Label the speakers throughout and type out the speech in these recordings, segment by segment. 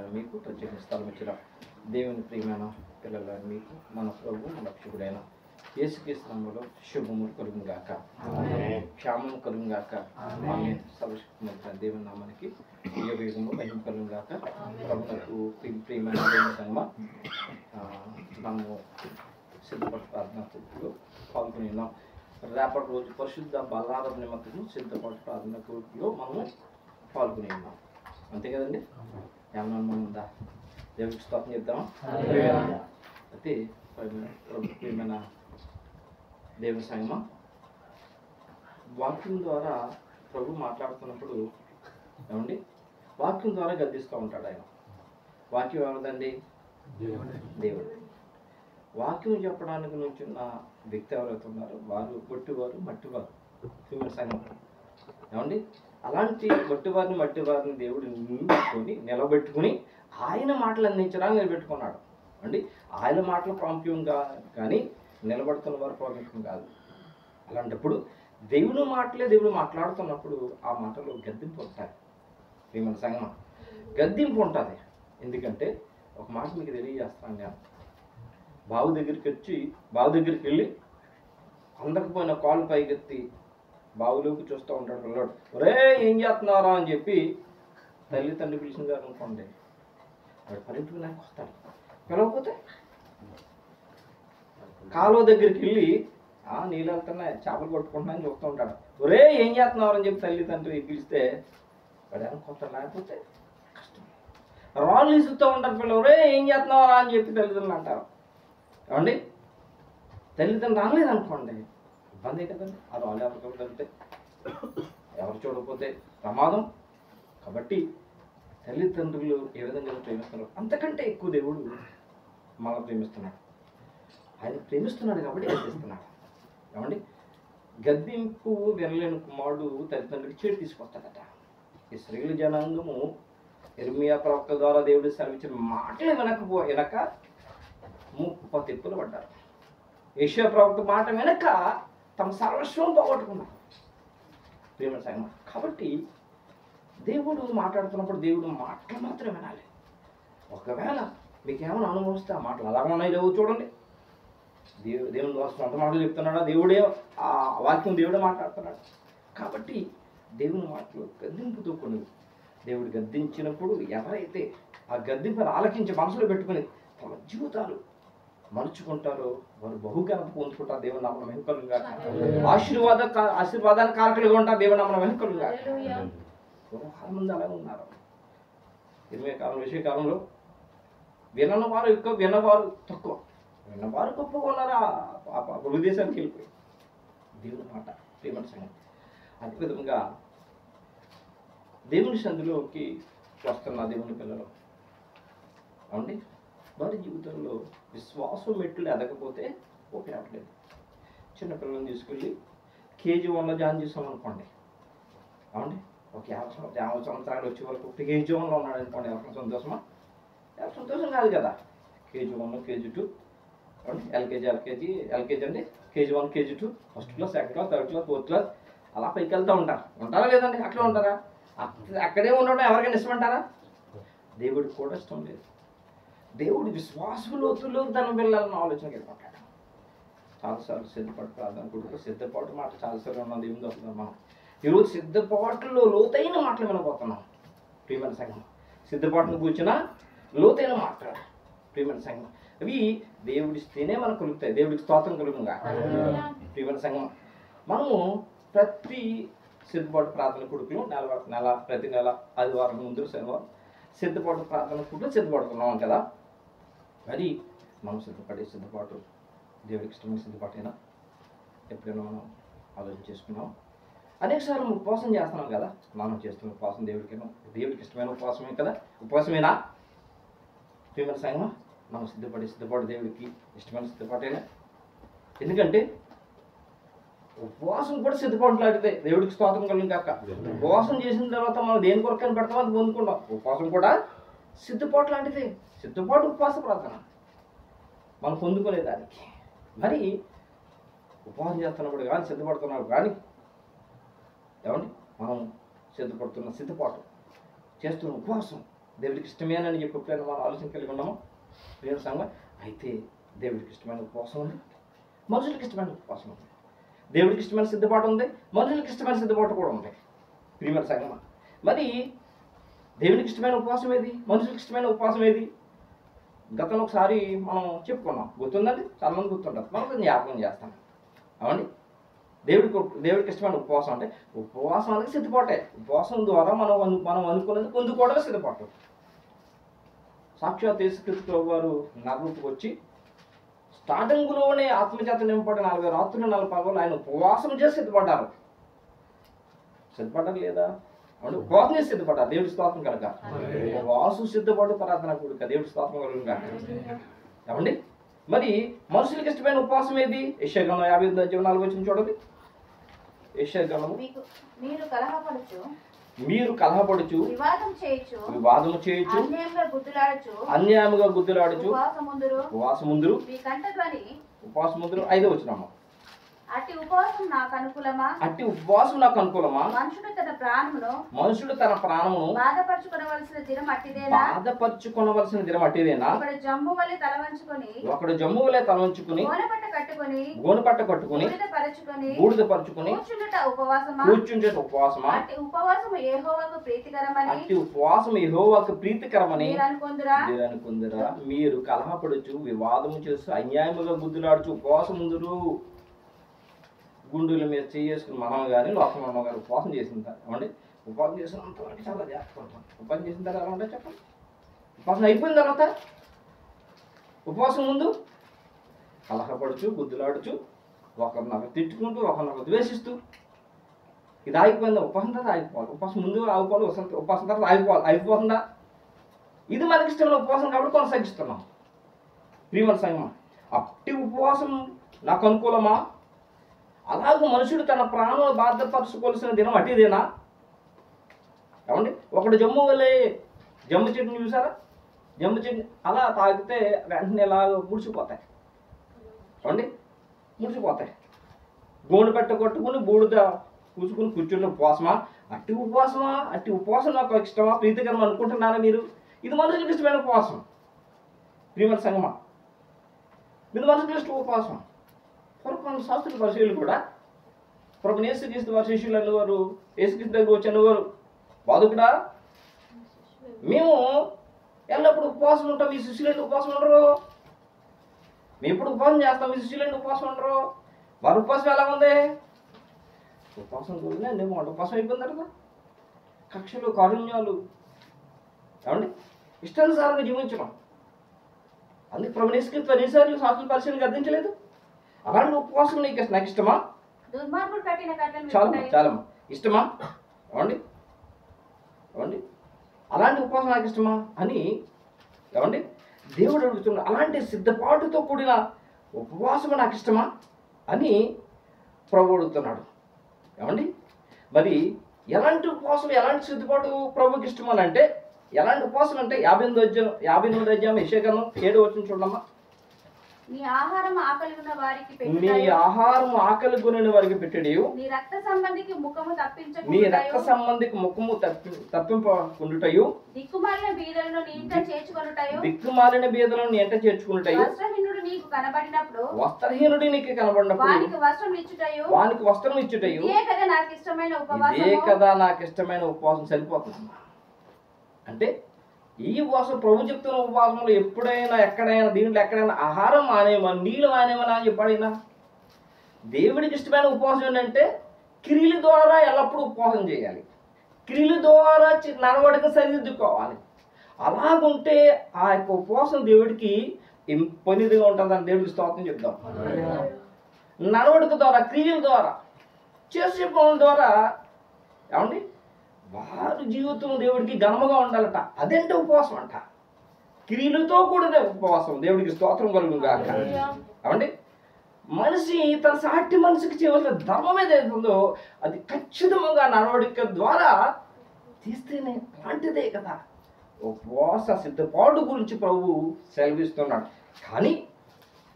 Speaker 1: సేవకులైన మీకు ప్రత్యేక స్థలం ఇచ్చిన దేవుని ప్రియమైన పిల్లలైన మీకు మన ప్రభు మన రక్షకుడైన యేసుక్రీస్తు నామములో శుభములు కలుగును గాక, క్షేమము కలుగును గాక. ఆమేన్. సర్వశక్తిమంతుడైన దేవుని నామానికి యుగయుగము మహిమ కలుగును గాక. ప్రభువునకు ప్రియమైన దేవుని సంగమా, మనము సిద్ధపడి ప్రార్థనలో పాల్గొని ఉన్నాం. రేపటి రోజు పరిశుద్ధ బలారం నిమిత్తము సిద్ధపడి ప్రార్థన కోరికలో మనము పాల్గొని ఉన్నాం. అంతే కదండి? ఏమన్నా అనుమానం ఉందా? దేవుడికి స్తోత్రం చేద్దామా? అయితే ప్రియమైన దేవుని సంగమా, వాక్యం ద్వారా ప్రభు మాట్లాడుతున్నప్పుడు ఏమండి, వాక్యం ద్వారా గద్దిస్తూ ఉంటాడు ఆయన. వాక్యం ఎవరిదండి? దేవుడు. వాక్యం చెప్పడానికి నుంచున్న వ్యక్తి ఎవరైతే ఉన్నారో వారు గొట్టివారు, మట్టివారు. దేవుని సంగమం ఏమండి, అలాంటి గొట్టివారిని మట్టివారిని దేవుడు నిలబెట్టుకుని ఆయన మాటలు అందించడానికి నిలబెట్టుకున్నాడు అండి. ఆయన మాటలు ప్రాముఖ్యంగా కానీ నిలబడుతున్న వారు ప్రాముఖ్యం కాదు. అలాంటప్పుడు దేవుని మాటలే దేవుడు మాట్లాడుతున్నప్పుడు ఆ మాటలు గద్దింపు ఉంటాయి. ప్రియమైన సంగమం, గద్దింపు ఉంటుంది. ఎందుకంటే ఒక మాట మీకు తెలియజేస్తాను నేను. బావి దగ్గరికి వెళ్ళి అందకపోయిన కాళ్ళు పైకెత్తి బావులోకి చూస్తూ ఉంటాడు పిల్లడు. ఒరే ఏం చేస్తున్నారా అని చెప్పి తల్లి తండ్రి పిలిచిన అనుకోండి, వాడు పరిగెత్తుకుని వస్తాడు. పిలవకపోతే కాలువ దగ్గరికి వెళ్ళి నీళ్ళు వెళ్తున్నాయి, చేపలు కొట్టుకుంటున్నాయని చూస్తూ ఉంటాడు. ఒరే ఏం చేస్తున్నారు అని చెప్పి తల్లి తండ్రి పిలిస్తే వాడు అనుకుంటాడు. లేకపోతే కష్టం. రాళ్ళు ఇసుకుతూ ఉంటారు పిల్లలు. ఒరే ఏం చేస్తున్నారా అని చెప్పి తల్లిదండ్రులు అంటారు. ఏమండి, తల్లిదండ్రులు రాలేదు అనుకోండి, ఇబ్బందే కదండి. ఆ రాళ్ళు ఎవరికో తగ్గితే ఎవరు చూడకపోతే ప్రమాదం. కాబట్టి తల్లిదండ్రులు ఏ విధంగా ప్రేమిస్తున్నారు అంతకంటే ఎక్కువ దేవుడు మనం ప్రేమిస్తున్నాడు. ఆయన ప్రేమిస్తున్నాడు కాబట్టి గద్దిస్తున్నాడు. ఏమండి, గద్దింపు వినలేని కుమారుడు తల్లిదండ్రులకి చేటు తీసుకొస్తాడట. ఇశ్రాయేలు జనాంగము ఇర్మియా ప్రవక్త ద్వారా దేవుడు సెలవిచ్చిన మాటలు వినక 30 తిప్పులు పడ్డారు. యెషయా ప్రవక్త మాట వెనక తమ సర్వస్వం పోగొట్టుకున్నారు. ప్రియమైన సంగమం, కాబట్టి దేవుడు మాట్లాడుతున్నప్పుడు దేవుడు మాటలు మాత్రం వినాలి. ఒకవేళ మీకేమైనా అనుభవిస్తే ఆ మాటలు అలా ఉన్నాయి లేవు చూడండి. దేవుని ద్వారా సొంత మాటలు చెప్తున్నాడా? దేవుడే ఆ వాక్యం దేవుడే మాట్లాడుతున్నాడు. కాబట్టి దేవుని మాటలు గద్దింపుతో కొన్ని. దేవుడు గద్దించినప్పుడు ఎవరైతే ఆ గద్దింపును ఆలకించి మనసులో పెట్టుకుని తమ జీవితాలు మలుచుకుంటారో వారు బహుఘనత పొందుకుంటారు. దేవుని నామమున మహిమ కలుగును గాక. ఆశీర్వాదానికి కారకులుగా ఉంటారు. దేవుని నామమున మహిమ కలుగును గాక. చాలా మంది అలాగే ఉన్నారు. విషయ కాలంలో వినవారు ఎక్కువ, విన్నవారు తక్కువ. విన్నవారు గొప్పగా ఉన్నారా విదేశానికి వెళ్ళిపోయి దేవుని మాట ప్రియమైన సంగతి. అదేవిధంగా దేవుని సంధిలోకి వస్తున్న దేవుని పిల్లలు అవునండి, వారి జీవితంలో విశ్వాసం మెట్లు ఎదగకపోతే ఉపయోగలేదు. చిన్నపిల్లలను తీసుకెళ్ళి KG1లో జాయిన్ చేసామనుకోండి. అవునండి, ఒక 50 సంవత్సరాలు వచ్చే వరకు KG1లో ఉన్నాడు అనుకోండి. ఎవరికి సంతోషమా? ఎవరికి సంతోషం కాదు కదా. KG1, KG2 అవునండి, ఎల్కేజీ అండి, KG1, KG2, first class, second class, third class, fourth class అలా పైకి వెళ్తూ ఉంటారా లేదండి? అక్కడే ఉంటారా? అక్కడే ఉండడం ఎవరికైనా ఇష్టమంటారా? దేవుడికి కూడా ఇష్టం లేదు. దేవుడు విశ్వాసలోతుల్లో తన పిల్లలను ఆలోచనకి వెళ్ళిపోతాడు. చాలాసార్లు సిద్ధపాటు ప్రార్థన కొడుకు సిద్ధపాటు మాట చాలాసార్లు ఉన్నది. ఏం దొరుకుతున్నాం మనం ఈరోజు? సిద్ధపాటులో లోతైన మాటలు వినబోతున్నాం. ప్రియమైన సంఘం, సిద్ధపాటును కూర్చున్న లోతైన మాట్లాడు. ప్రియమైన సంఘం, అవి దేవుడిస్తేనే మనకు కలుగుతాయి. దేవుడికి స్తోత్రం కలుగుగా. ప్రియమైన సంఘం, మనము ప్రతి సిద్ధపాటు ప్రార్థన కొడుకులు ప్రతి నెల ఆదివారం ముందు శనివారం సిద్ధపాటు ప్రార్థన కొడుకులు సిద్ధపడుతున్నాం కదా. మరి మనం సిద్ధపాటు దేవుడికి ఇష్టమైన సిద్ధపాటైనా ఎప్పుడైనా మనం ఆలోచన చేసుకున్నాం. అనేకసార్లు ఉపవాసం చేస్తున్నాం కదా. మనం చేస్తున్న ఉపవాసం దేవుడికి ఇష్టమైన ఉపవాసమే కదా. ఉపవాసమేనా? ప్రియమైన సంగమా, మనం సిద్ధపాటు దేవుడికి ఇష్టమైన సిద్ధపాటైనా. ఎందుకంటే ఉపవాసం కూడా సిద్ధపాటు లాంటిదే. దేవుడికి స్తోత్రం కలిగిన కాక. ఉపవాసం చేసిన తర్వాత మనం దేని కొరకని పెడతామో అది పొందుకుంటాం. ఉపవాసం కూడా సిద్ధపాటు లాంటిదే. సిద్ధపాటు ఉపవాస ప్రార్థన మనం పొందుకునేదానికి. మరి ఉపవాసం చేస్తున్నప్పుడు కానీ సిద్ధపడుతున్నప్పుడు కానీ ఏమండి, మనం సిద్ధపడుతున్న సిద్ధపాటు చేస్తున్న ఉపవాసం దేవుడికి ఇష్టమేనని చెప్పి ఎప్పుడైనా మనం ఆలోచన కలిగి ఉన్నామా? ప్రియుల సంఘం, అయితే దేవుడికి ఇష్టమైన ఉపవాసం ఉంది, మనుషులకి ఇష్టమైన ఉపవాసం ఉంది. దేవుడికి ఇష్టమైన సిద్ధపాటు ఉంది, మనుషులకి ఇష్టమైన సిద్ధపాటు కూడా ఉంది. ప్రియమైన సంఘమా, మరి దేవునికి ఇష్టమైన ఉపవాసం ఏది, మనుషులకి ఇష్టమైన ఉపవాసం ఏది? గతంలో ఒకసారి మనం చెప్పుకున్నాం, గుర్తుందండి? చాలా మంది గుర్తుంటారు, మనం జ్ఞాపకం చేస్తాం. అవండి, దేవుడికి ఇష్టమైన ఉపవాసం అంటే ఉపవాసం అనేది సిద్ధపాటే. ఉపవాసం ద్వారా మనం అనుకున్నది పొందుకోవడమే సిద్ధపాటు. సాక్షాత్ యేసుక్రీస్తు వారు నరరూపుకి వచ్చి స్టార్టింగ్లోనే ఆత్మచేత నింపబడి 40 రాత్రులు 40 పగలు ఆయన ఉపవాసం చేసి సిద్ధపడ్డారు. సిద్ధపడ్డారు లేదా? అంటే ఉపవాసం చేసి సిద్ధపడ్డారు. దేవుడి స్తోత్రం కనుక ఉపవాసం సిద్ధపడు ప్రార్థన కూడిక. దేవుడి స్తోత్రం కలుగుగా. ఏమండి, మరి మనుషులకి ఇష్టమైన ఉపవాసం ఏది? యెషయా గ్రంథం 58:4 చూడండి. యెషయా గ్రంథం, మీరు కలహపడుచు వివాదము చేయుచు అన్యాయముగా గుద్దులాడుచు ఉపవాసముందురు 5వ వచనము.
Speaker 2: అట్టి ఉపవాసం నాకు అనుకూలమా?
Speaker 1: మనుషుడు తన ప్రాణమును
Speaker 2: బాధపరచుకొనవలసిన
Speaker 1: దినం అట్టిదేనా? ఒకడు జమ్ము వలె తల వంచుకొని గోనెపట్ట కట్టుకొని బూడిద పరుచుకొని కూర్చుంటే ఉపవాసమా?
Speaker 2: అట్టి ఉపవాసం
Speaker 1: యెహోవాకు ప్రీతికరమని మీరు అనుకుందురా? మీరు కలహపడుచు వివాదము చేస్తూ అన్యాయముగా గుద్దులాడుచు ఉపవాసం ముందురు. గుండెల మీద చేసుకుని మనం కానీ లోకంలో ఉన్న కానీ ఉపవాసం చేసింటారు. ఏమండి, ఉపవాసం చేసినంత వరకు చాలా జాగ్రత్త. ఉపవాసం చేసిన తర్వాత ఎలా ఉంటాయి చెప్పండి? ఉపవాసం అయిపోయిన తర్వాత ఉపవాసం ముందు కలహపడుచు గుద్దులాడుచు ఒకరినొకరు తిట్టుకుంటూ ఒకరినొకరు ద్వేషిస్తూ ఇది ఆగిపోయిందా? ఉపవాసం తర్వాత ఆగిపోవాలి. ఉపవాసం ముందు ఆగిపోవాలి, ఉపవాసం తర్వాత అయిపోతుందా? ఇది మనకి ఇష్టమైన ఉపవాసం కాబట్టి కొనసాగిస్తున్నాం. ప్రియమైన సంగమా, అట్టి ఉపవాసం నాకు అనుకూలమా? అలాగే మనుషుడు తన ప్రాణాలు బాధపరచుకోవాల్సిన దినం అట్టిదేనా? ఏమండి, ఒకడు జమ్ము చెట్టుని చూసారా? జమ్ము చెట్టు అలా తాగితే వెంటనే ఇలా ముడిచిపోతాయి. ఏమండి, ముడిచిపోతాయి. గోను పెట్ట కొట్టుకుని బూడిద పూసుకుని కూర్చున్న ఉపవాసమా? అట్టి ఉపవాసం నాకు ఇష్టమా, ప్రీతికరం అనుకుంటున్నారా మీరు? ఇది మనుషులకు ఇష్టమైన ఉపవాసం. ప్రియమైన సంగమా, ఇది మనుషులకు ఇష్టం ఉపవాసం. పూర్వకాలం శాస్త్రుల పరిశీలు కూడా ప్రభుని యేసుక్రీస్తు వారి శిష్యులు అనేవారు, యేసుక్రీస్తు దగ్గర వచ్చి అనేవారు, బాధకుడా మేము ఎల్లప్పుడు ఉపవాసం ఉంటాం, మీ శిష్యులు ఉపవాసం ఉండరు. మేము ఎప్పుడు ఉపవాసం చేస్తాం, మీ శిష్యులు ఉపవాసం ఉండరు. వారి ఉపవాసం ఎలా ఉంది? ఉపవాసం కూడినా నేను ఉపవాసం అయిపోయింది కదా. కక్షలు కారుణ్యాలు, ఏమండి, ఇష్టానుసారంగా జీవించడం. అందుకే ప్రభుని యేసుక్రీస్తు ఎన్నిసార్లు శాస్త్రుల పరిశీలన గద్దించలేదు? అలాంటి ఉపవాసం నాకు ఇష్టమా? చాలా ఇష్టమా? ఏమండి, అలాంటి ఉపవాసం నాకు ఇష్టమా అని ఏమండి దేవుడు అడుగుతున్నాడు. అలాంటి సిద్ధపాటుతో కూడిన ఉపవాసం నాకు ఇష్టమా అని ప్రభు అడుగుతున్నాడు. ఏమండి, మరి ఎలాంటి ఉపవాసం, ఎలాంటి సిద్ధపాటు ప్రభుకి ఇష్టమని అంటే, ఎలాంటి ఉపవాసం అంటే 58 యెషయా గ్రంథం 7వ వచనం చూడమ్మా.
Speaker 2: నీ ఆహారం ఆకలిగొన్న
Speaker 1: వారికి పెట్టెడియు,
Speaker 2: నీ రక్త సంబంధికి ముఖము
Speaker 1: తప్పింపకుండుటయు,
Speaker 2: దిక్కుమాలిన బీదలను నీ ఇంట
Speaker 1: చేర్చుకొనుటయు,
Speaker 2: వస్త్రహీనుడు నీకు కనబడినప్పుడు
Speaker 1: వానికి వస్త్రం ఇచ్చుటయు.
Speaker 2: ఇదే కదా నాకు ఇష్టమైన ఉపవాసం.
Speaker 1: సరిపోతుంది. అంటే ఈ ఉపవాసం ప్రభు చెప్తున్న ఉపవాసంలో ఎప్పుడైనా ఎక్కడైనా దీంట్లో ఎక్కడైనా ఆహారం మానేమని, నీళ్ళు మానేమని అని చెప్పాడైనా. దేవుడికి ఇష్టమైన ఉపవాసం ఏంటంటే క్రియల ద్వారా ఎల్లప్పుడూ ఉపవాసం చేయాలి, క్రియల ద్వారా నడవడిక సరిదిద్దుకోవాలి. అలాగుంటే ఆ యొక్క ఉపవాసం దేవుడికి పనిదిగా ఉంటుందని దేవుడికి స్తోత్రం చెప్తాం. నడవడిక ద్వారా, క్రియల ద్వారా, చేసే పనుల ద్వారా ఏమండి వారి జీవితం దేవుడికి ఘనముగా ఉండాలట. అదేంటే ఉపవాసం అంట. క్రియలతో కూడిన ఉపవాసం. దేవుడికి స్తోత్రం కలుగుగాక. ఏమండి, మనిషి తన సాటి మనిషికి చేయవలసిన ధర్మం ఏదైతుందో అది ఖచ్చితంగా నడవడిక ద్వారా తీస్తేనే అలాంటిదే కదా ఉపవాస సిద్ధపాటు గురించి ప్రభు సెలవిస్తున్నాడు. కానీ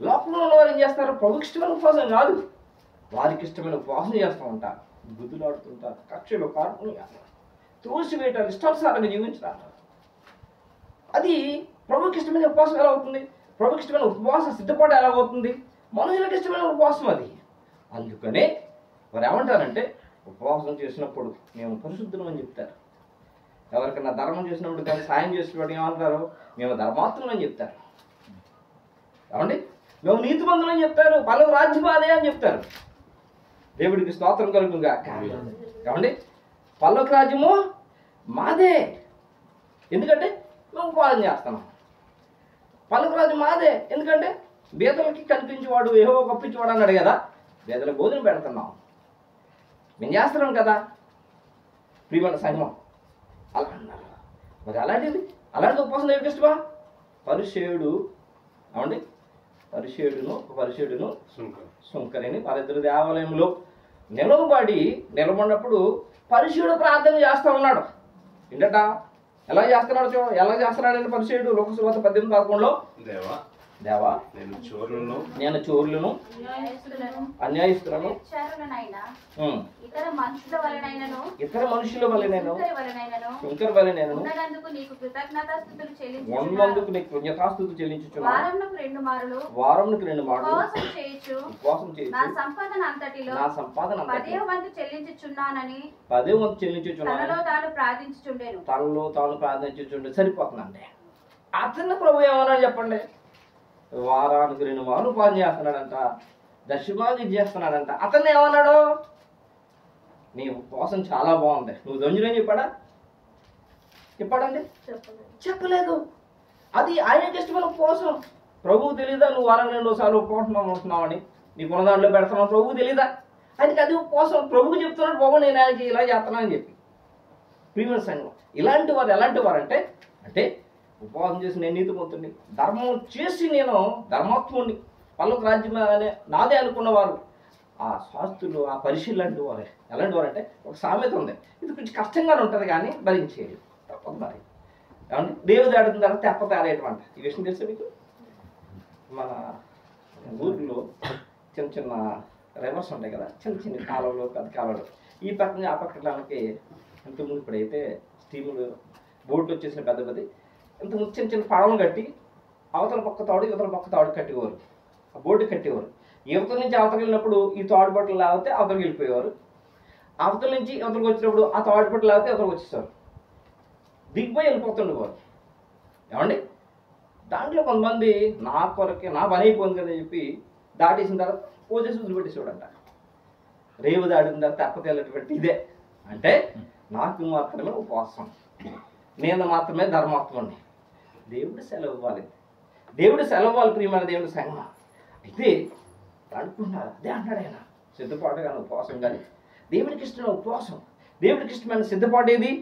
Speaker 1: లోకంలో ఉన్న వారు ఏం చేస్తారు? ప్రభుకి ఇష్టమైన ఉపవాసం కాదు, వారికి ఇష్టమైన ఉపవాసం చేస్తూ ఉంటారు. బుద్ధులాడుతుంటారు, కక్షలు కారుణ్యాలు తోసివేయటాలు, ఇష్టానుసారంగా జీవించాలి. అది ప్రభుకి ఇష్టమైన ఉపవాసం ఎలా అవుతుంది? ప్రభుకి ఇష్టమైన ఉపవాసం సిద్ధపాటు ఎలా అవుతుంది? మనుషులకు ఇష్టమైన ఉపవాసం అది. అందుకనే వారు ఏమంటారంటే ఉపవాసం చేసినప్పుడు మేము పరిశుద్ధులం అని చెప్తారు. ఎవరికైనా ధర్మం చేసినప్పుడు కానీ సాయం చేసినప్పుడు ఏమంటారు? మేము ధర్మాత్ములు అని చెప్తారు. ఏమండి? మేము నీతిమంతులు అని చెప్తారు. పలువు రాజ్యం అదే అని చెప్తారు. దేవుడికి స్తోత్రం కలుగుగా. ఏమండి? పల్లొక రాజ్యము మాదే. ఎందుకంటే మేము ఉపవాసం చేస్తున్నాం. పల్లొక రాజ్యం మాదే. ఎందుకంటే బీదలకి కనిపించేవాడు ఏవో కప్పించేవాడు అన్నాడు కదా. బీదలకు భోజనం పెడుతున్నాం, మేము చేస్తున్నాం కదా ప్రియమైన సంఘం. అలా అన్నారు. మరి అలాంటి ఉపవాసం దేవుడికి ఇష్టమా? పరిసేయుడు, ఏమండి, పరిసేయుడును సుంకరిని వాళ్ళిద్దరు దేవాలయంలో నిలబడినప్పుడు పరిసేయుడు ప్రార్థన చేస్తూ ఉన్నాడు. ఏంటట? ఎలా చేస్తున్నాడంటే పరిసేయుడు లోకసువార్త 18:11 దేవా నేను చోరులను అన్యాయస్తులను ఇతర మనుషుల వలెనైనను సుంకరి వలెనైనను ఉన్నందుకు నీకు కృతజ్ఞతాస్తుతులు చెల్లించుచున్నాను. వారమునకు 2 మారులు ఉపవాసం చేయుచు నా సంపాదన అంతటిలో 10వ వంతు చెల్లించుచున్నానని తనలో తాను ప్రార్థించుచుండెను. సరిపోతుందండి. అతను ప్రభు ఏమన్నా చెప్పండి? వారానికి 2 మార్లు ఉపవాసం చేస్తున్నాడంట, దశమాది చేస్తున్నాడంట. అతను ఏమన్నాడు? నీ ఉపవాసం చాలా బాగుంది, నువ్వు దొంజులని చెప్పాడండి? చెప్పలేదు. అది ఆయనకి ఇష్టమైన ఉపవాసం. ప్రభువు తెలీదా నువ్వు వారం 2 సార్లు ఉపవాసం ఉంటున్నావని? నీకున్న దాంట్లో పెడుతున్నావు, ప్రభువు తెలీదా? ఆయనకి అది ఉపవాసం. ప్రభువు చెప్తున్నాడు, బాబు నేను ఆయనకి ఇలా చేస్తున్నానని చెప్పి. ప్రియమైన సంఘం, ఇలాంటి వారు ఎలాంటి వారు అంటే ఉపవాసం చేసి నేను నీతిమంతుడిని, ధర్మం చేసి నేను ధర్మాత్ముడిని, పల్లొక రాజ్యం నాదే అనుకున్నవారు ఆ శాస్త్రులు, ఆ పరిశీలు లాంటి వారే. ఎలాంటి వారు అంటే ఒక సామెత ఉంది, ఇది కొంచెం కష్టంగానే ఉంటుంది కానీ భరించేది తప్పదు. మరి ఏమంటే దేవుడు ఆడుతున్న తర్వాత తెప్ప తయారయ్యేటువంటి ఈ విషయం తెలుసా మీకు? మన ఊరిలో చిన్న చిన్న రివర్స్ ఉంటాయి కదా, చిన్న కాలువలు, పెద్ద కాలువలు, ఈ పక్కన ఆ పక్కకి ఇంతకుముందు ఇప్పుడైతే స్టీములు బోట్లు వచ్చేసిన పెద్ద ఇంతకుముందు చిన్న పడవలు కట్టి అవతల పక్క తాడు ఇవతల పక్క తాడు కట్టేవారు, ఆ బోర్డు కట్టేవారు. యువతల నుంచి అవతల వెళ్ళినప్పుడు ఈ తాడు బట్టలు లాగితే అవతలకి వెళ్ళిపోయేవారు, అవతల నుంచి అవతలకు వచ్చినప్పుడు ఆ తాడు బట్టలు లాగితే అవతలకు వచ్చేసారు, దిగిపోయి వెళ్ళిపోతుండేవారు. ఏమండి? దాంట్లో కొంతమంది నా కొరకే నా పని అయిపోయింది కదా అని చెప్పి దాటేసిన తర్వాత పోసేసి వదిలిపెట్టేసాడంట. రేవు దాటిన తర్వాత తెప్ప వెళ్ళేటువంటి ఇదే అంటే నాకు మాత్రమే ఉపవాసం, నేను మాత్రమే ధర్మాత్ముడిని. దేవుడు సెలవు ఇవ్వాలి, ప్రియమైన దేవుడి సంఘం. అయితే అనుకున్నారు అదే అంటాడు ఆయన, సిద్ధపాటు కానీ ఉపవాసం కానీ దేవుడికి ఇష్టమైన ఉపవాసం, దేవుడికి ఇష్టమైన సిద్ధపాటు ఏది?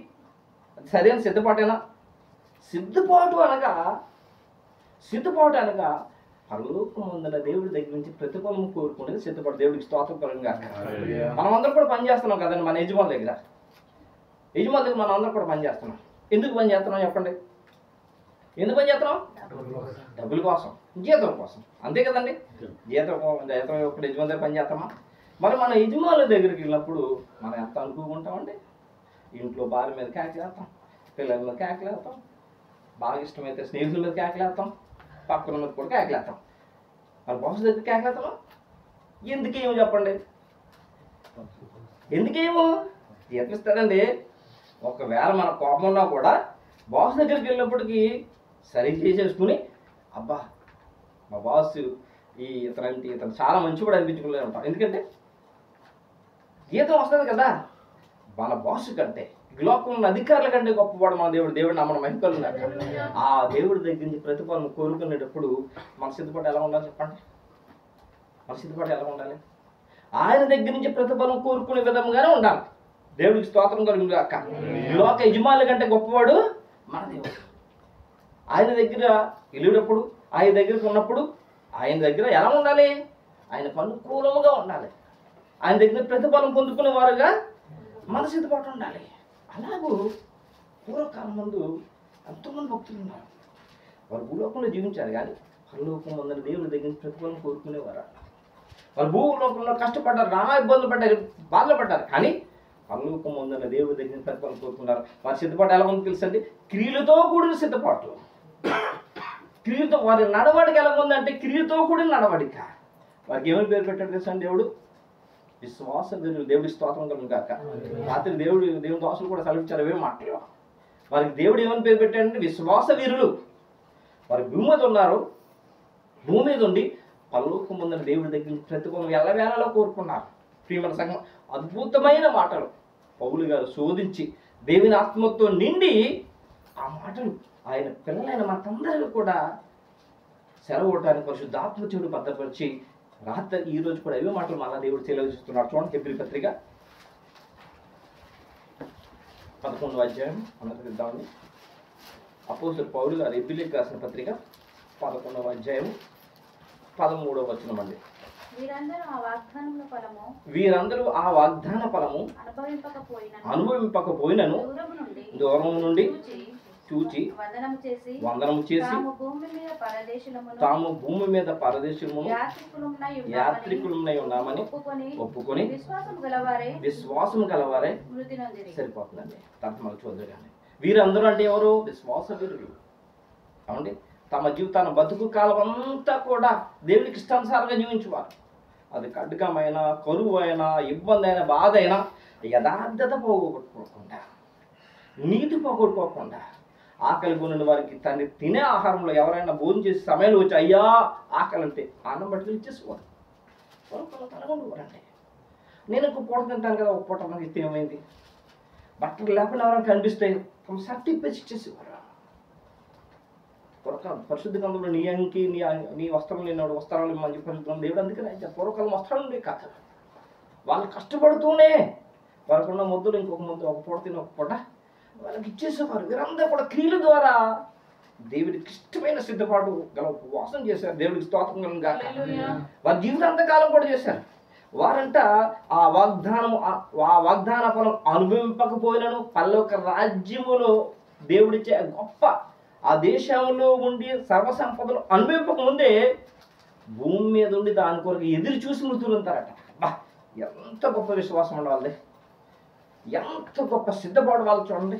Speaker 1: సరైన సిద్ధపాటేనా? సిద్ధపాటు అనగా పరలోకం ఉందన్న దేవుడి దగ్గర నుంచి ప్రతిఫలం కోరుకునేది సిద్ధపాటు. దేవుడికి స్తోత్రం పరంగా మనం అందరం కూడా పని చేస్తున్నాం కదండి. మన యజమాని దగ్గర మనం అందరం కూడా పని చేస్తున్నాం. ఎందుకు పని చేస్తున్నాం చెప్పండి? ఎందుకు పని చేస్తున్నాం? డబ్బుల కోసం, జీతం కోసం, అంతే కదండి. జీతం ఒక యజమాని దగ్గర పని చేస్తామా? మరి మన యజమానుల దగ్గరికి వెళ్ళినప్పుడు మనం ఎంత అనుకుంటామండి? ఇంట్లో భార్య మీద కేకలేస్తాం, పిల్లల మీద కేకలేస్తాం, బాగా ఇష్టమైతే స్నేహితుల మీద కేకలేస్తాం, పక్కన మీద కూడా కేకలేస్తాం. మన బాస్ దగ్గర కేకలేస్తామా? ఎందుకేమో చెప్పండి? ఎందుకేమో జీతం ఇస్తాడండి. ఒకవేళ మన కోపం ఉన్నా కూడా బాస్ దగ్గరికి వెళ్ళినప్పటికీ సరి చేసేసుకుని అబ్బా మా బాస్ ఇతను చాలా మంచి కూడా అనిపించుకోలేదు ఉంటాం. ఎందుకంటే జీతం వస్తుంది కదా. మన బాస్ కంటే లోకంలో ఉన్న అధికారుల కంటే గొప్పవాడు మన దేవుడు నమ్మడం మహికలు ఉన్నాడు. ఆ దేవుడి దగ్గర నుంచి ప్రతిఫలం కోరుకునేటప్పుడు మన సిద్ధపాటు ఎలా ఉండాలి చెప్పండి? మన సిద్ధపాటు ఎలా ఉండాలి? ఆయన దగ్గర నుంచి ప్రతిఫలం కోరుకునే విధంగానే ఉండాలి. దేవుడికి స్తోత్రం కలుగును గాక. లోక యజమానుల కంటే గొప్పవాడు మన దేవుడు. ఆయన దగ్గర వెళ్ళేటప్పుడు, ఆయన దగ్గరకు ఉన్నప్పుడు ఆయన దగ్గర ఎలా ఉండాలి? ఆయనకు అనుకూలముగా ఉండాలి. ఆయన దగ్గర ప్రతిఫలం పొందుకునే వారుగా మన సిద్ధపాటు ఉండాలి. అలాగూ పూర్వకాలం ముందు ఎంతోమంది భక్తులు ఉన్నారు. వారు భూలోకంలో జీవించారు కానీ పరలోకం ముందర దేవుడి దగ్గర నుంచి ప్రతిఫలం కోరుకునేవారు. వాళ్ళు భూలోకంలో కష్టపడ్డారు, నానా ఇబ్బందులు పడ్డారు, బాధలు పడ్డారు. కానీ పరలోకం ముందర దేవుడి దగ్గర ప్రతిఫలం కోరుకున్నారు. వారి సిద్ధపాటు ఎలా ఉంది తెలుసండి? క్రియలతో కూడిన సిద్ధపాటు. క్రియతో వారి నడవడిక ఎలా ఉందంటే క్రియతో కూడిన నడవడిక. వారికి ఏమని పేరు పెట్టాడు తెలుసా దేవుడు? విశ్వాస వీరులు. దేవుడి స్తోత్రం కలుగును గాక. రాత్రి దేవుని దోషులు కూడా సెలవిచ్చారు అవే మాటలు. వారికి దేవుడు ఏమని పేరు పెట్టాడంటే విశ్వాస వీరులు. వారి భూమి మీద ఉన్నారు, భూమి మీద ఉండి పరలోకం ముందర దేవుడి దగ్గర ప్రతికూలం ఎల్లవేళలో కోరుకున్నారు. ప్రియమైన సంఘం, అద్భుతమైన మాటలు పౌలు గారు శోధించి దేవుని ఆత్మతో నిండి ఆ మాటలు ఆయన పిల్లలైన మనకందరూ కూడా సెలవుటానికి పరిశుద్ధాత్మ చెడు భద్రపరిచి రాత్రి ఈ రోజు కూడా అవే మాటలు మళ్ళా దేవుడు తెలియజేస్తున్నాడు. చూడండి హెబ్రీ పత్రిక 11వ అధ్యాయం అనుసరిద్దామండి. అపోస్తలుడు పౌలు గారు హెబ్రీయులకు రాసిన పత్రిక 11వ అధ్యాయం 13వ వచనం అండి. వీరందరూ ఆ వాగ్దాన ఫలము అనుభవింపకపోయినను దూరం నుండి చూచి వందనము చేసి తాము భూమి మీద పరదేశులమును యాత్రికులమై ఉన్నామని ఒప్పుకొని విశ్వాసం గలవారే. సరిపోతుందండి, తర్జమాలు చూద్దరు కానీ. వీరందరూ అంటే ఎవరు? విశ్వాస వీరులు. అవునండి, తమ జీవితాన్ని బతుకు కాలం అంతా కూడా దేవునికి ఇష్టానుసారంగా జీవించేవారు. అది ఖడ్గమైన, కరువు అయినా, ఇబ్బంది అయినా, బాధ అయినా యథార్థత పోగొట్టుకోకుండా, నీతి పోగొట్టుకోకుండా, ఆకలి కొనిన వారికి తను తినే ఆహారంలో ఎవరైనా భోజనం చేసే సమయంలో వచ్చి అయ్యా ఆకలి అంటే అన్నం బట్టి ఇచ్చేసేవారు. తలగొండవారండి. నేను ఒక పూట తింటాను కదా, ఒక పూట మనకి ఇస్తే ఏమైంది? బట్టలు లేకుండా ఎవరైనా కనిపిస్తాయి సర్టి ఇప్పేసి ఇచ్చేసేవారు. పరిశుద్ధ గ్రంథంలో నీ అంకి నీ వస్త్రం లేనివాడు వస్త్రాలు మంచి పరిశుద్ధం దేవుడు అందుకని పూర్వకాలం వస్త్రాలు ఉండే కథ. వాళ్ళు కష్టపడుతూనే వాళ్ళకున్న ముద్దలు ఇంకొక ముద్ద, ఒక పూట తిని ఒక పూట వాళ్ళకి ఇచ్చేసేవారు. వీరందరూ కూడా క్రియల ద్వారా దేవుడికి ఇష్టమైన సిద్ధపాటు గల ఉపవాసం చేశారు. దేవుడికి స్తోత్రం కాక వారి జీవితాంతకాలం కూడా చేశారు. వారంట ఆ వాగ్దాన ఫలం అనుభవింపకపోయినను పరలోక రాజ్యములో దేవుడిచ్చే గొప్ప ఆ దేశంలో ఉండి సర్వసంపదలు అనుభవింపక ముందే భూమి మీద ఉండి దాని కొరకు ఎదురు చూసి మృతులుంటారట. బా, ఎంత గొప్ప విశ్వాసం ఉండాలి, ఎంత గొప్ప సిద్ధపాటు వాళ్ళు చూడండి.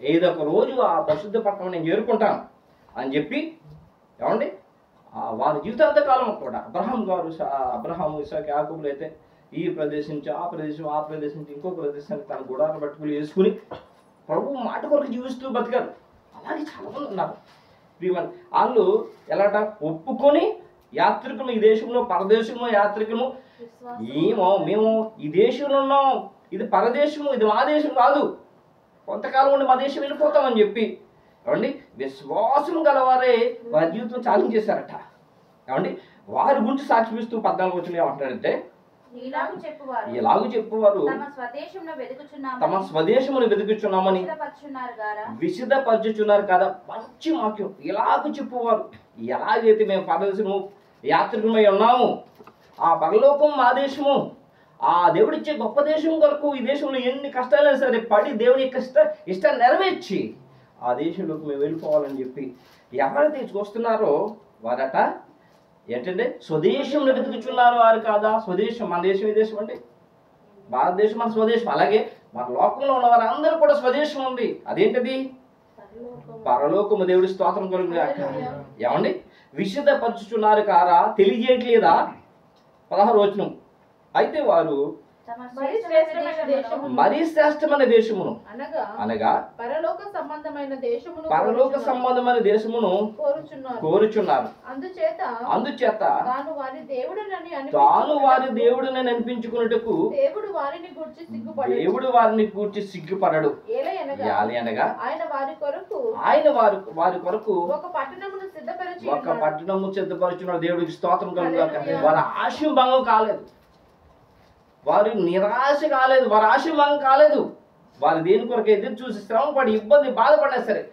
Speaker 1: ఏదో ఒక రోజు ఆ పరిశుద్ధ పట్టణం నేను చేరుకుంటాను అని చెప్పి ఏమండి వారి జీవితాంత కాలం కూడా అబ్రహాము ఇసాకు యాకోబులు అయితే ఈ ప్రదేశం నుంచి ఆ ప్రదేశం నుంచి ఇంకో ప్రదేశానికి తన గుడాలను పట్టుకుని వేసుకుని ప్రభు మాట కొరకు జీవిస్తూ బతికారు. అలాగే చాలామంది ఉన్నారు. వాళ్ళు ఎలాట ఒప్పుకొని యాత్రికులు, ఈ దేశంలో పరదేశము యాత్రికము, మేము ఈ దేశంలో ఉన్నాం, ఇది పరదేశము, ఇది మా దేశం కాదు, కొంతకాలం ఉండి మా దేశం వెళ్ళిపోతామని చెప్పి ఏమండి విశ్వాసం గలవారే వారి జీవితం చాలించేశారట. ఏమండి వారి గురించి సాక్షిస్తూ 14 వచ్చిన ఏమంటారంటే ఇలాగూ చెప్పువారు తమ స్వదేశమును వెతుకుచున్నామని విసిదపరచుచున్నారు కదా. మంచి వాక్యం. ఇలాగూ చెప్పువారు, ఎలాగైతే మేము పరదేశము యాత్రికులమై ఉన్నాము, ఆ పరలోకం మా దేశము, ఆ దేవుడిచ్చే గొప్ప దేశం కొరకు ఈ దేశంలో ఎన్ని కష్టాలైనా సరే పడి దేవుని యొక్క ఇష్టాన్ని నెరవేర్చి ఆ దేశంలోకి మేము వెళ్ళిపోవాలని చెప్పి ఎవరైతే చూస్తున్నారో వారట ఏంటంటే స్వదేశంలో వెతుకుచున్నారు వారు కాదా. స్వదేశం, మన దేశం ఏ దేశం అంటే భారతదేశం మన స్వదేశం. అలాగే మన లోకంలో ఉన్న వారు అందరూ కూడా స్వదేశం ఉంది. అదేంటది? పరలోకము. దేవుడి స్తోత్రం కలుగుగాక. ఏమండి విశుద్ధపరచుచున్నారు కారా, తెలియజేయట్లేదా? 16వ వచనం. అయితే వారు మరీ శ్రేష్టమైన దేశమును అనగా పరలోక సంబంధమైన దేశమును కోరుచున్నారు. అందుచేత తాను వారి దేవుడిని అనిపించుకున్నట్టుకు దేవుడు వారిని గూర్చి సిగ్గుపడడు. అనగా ఆయన వారి కొరకు ఒక పట్టణము సిద్ధపరచున్నాడు. దేవుడికి స్తోత్రం కలుగుగాక. వారి ఆశయం భంగం కాలేదు, వారి నిరాశ కాలేదు, వారి ఆశీర్వాదం కాలేదు. వారు దేని కొరకు ఎదురు చూసి శ్రమపడి ఇబ్బంది బాధపడినా సరే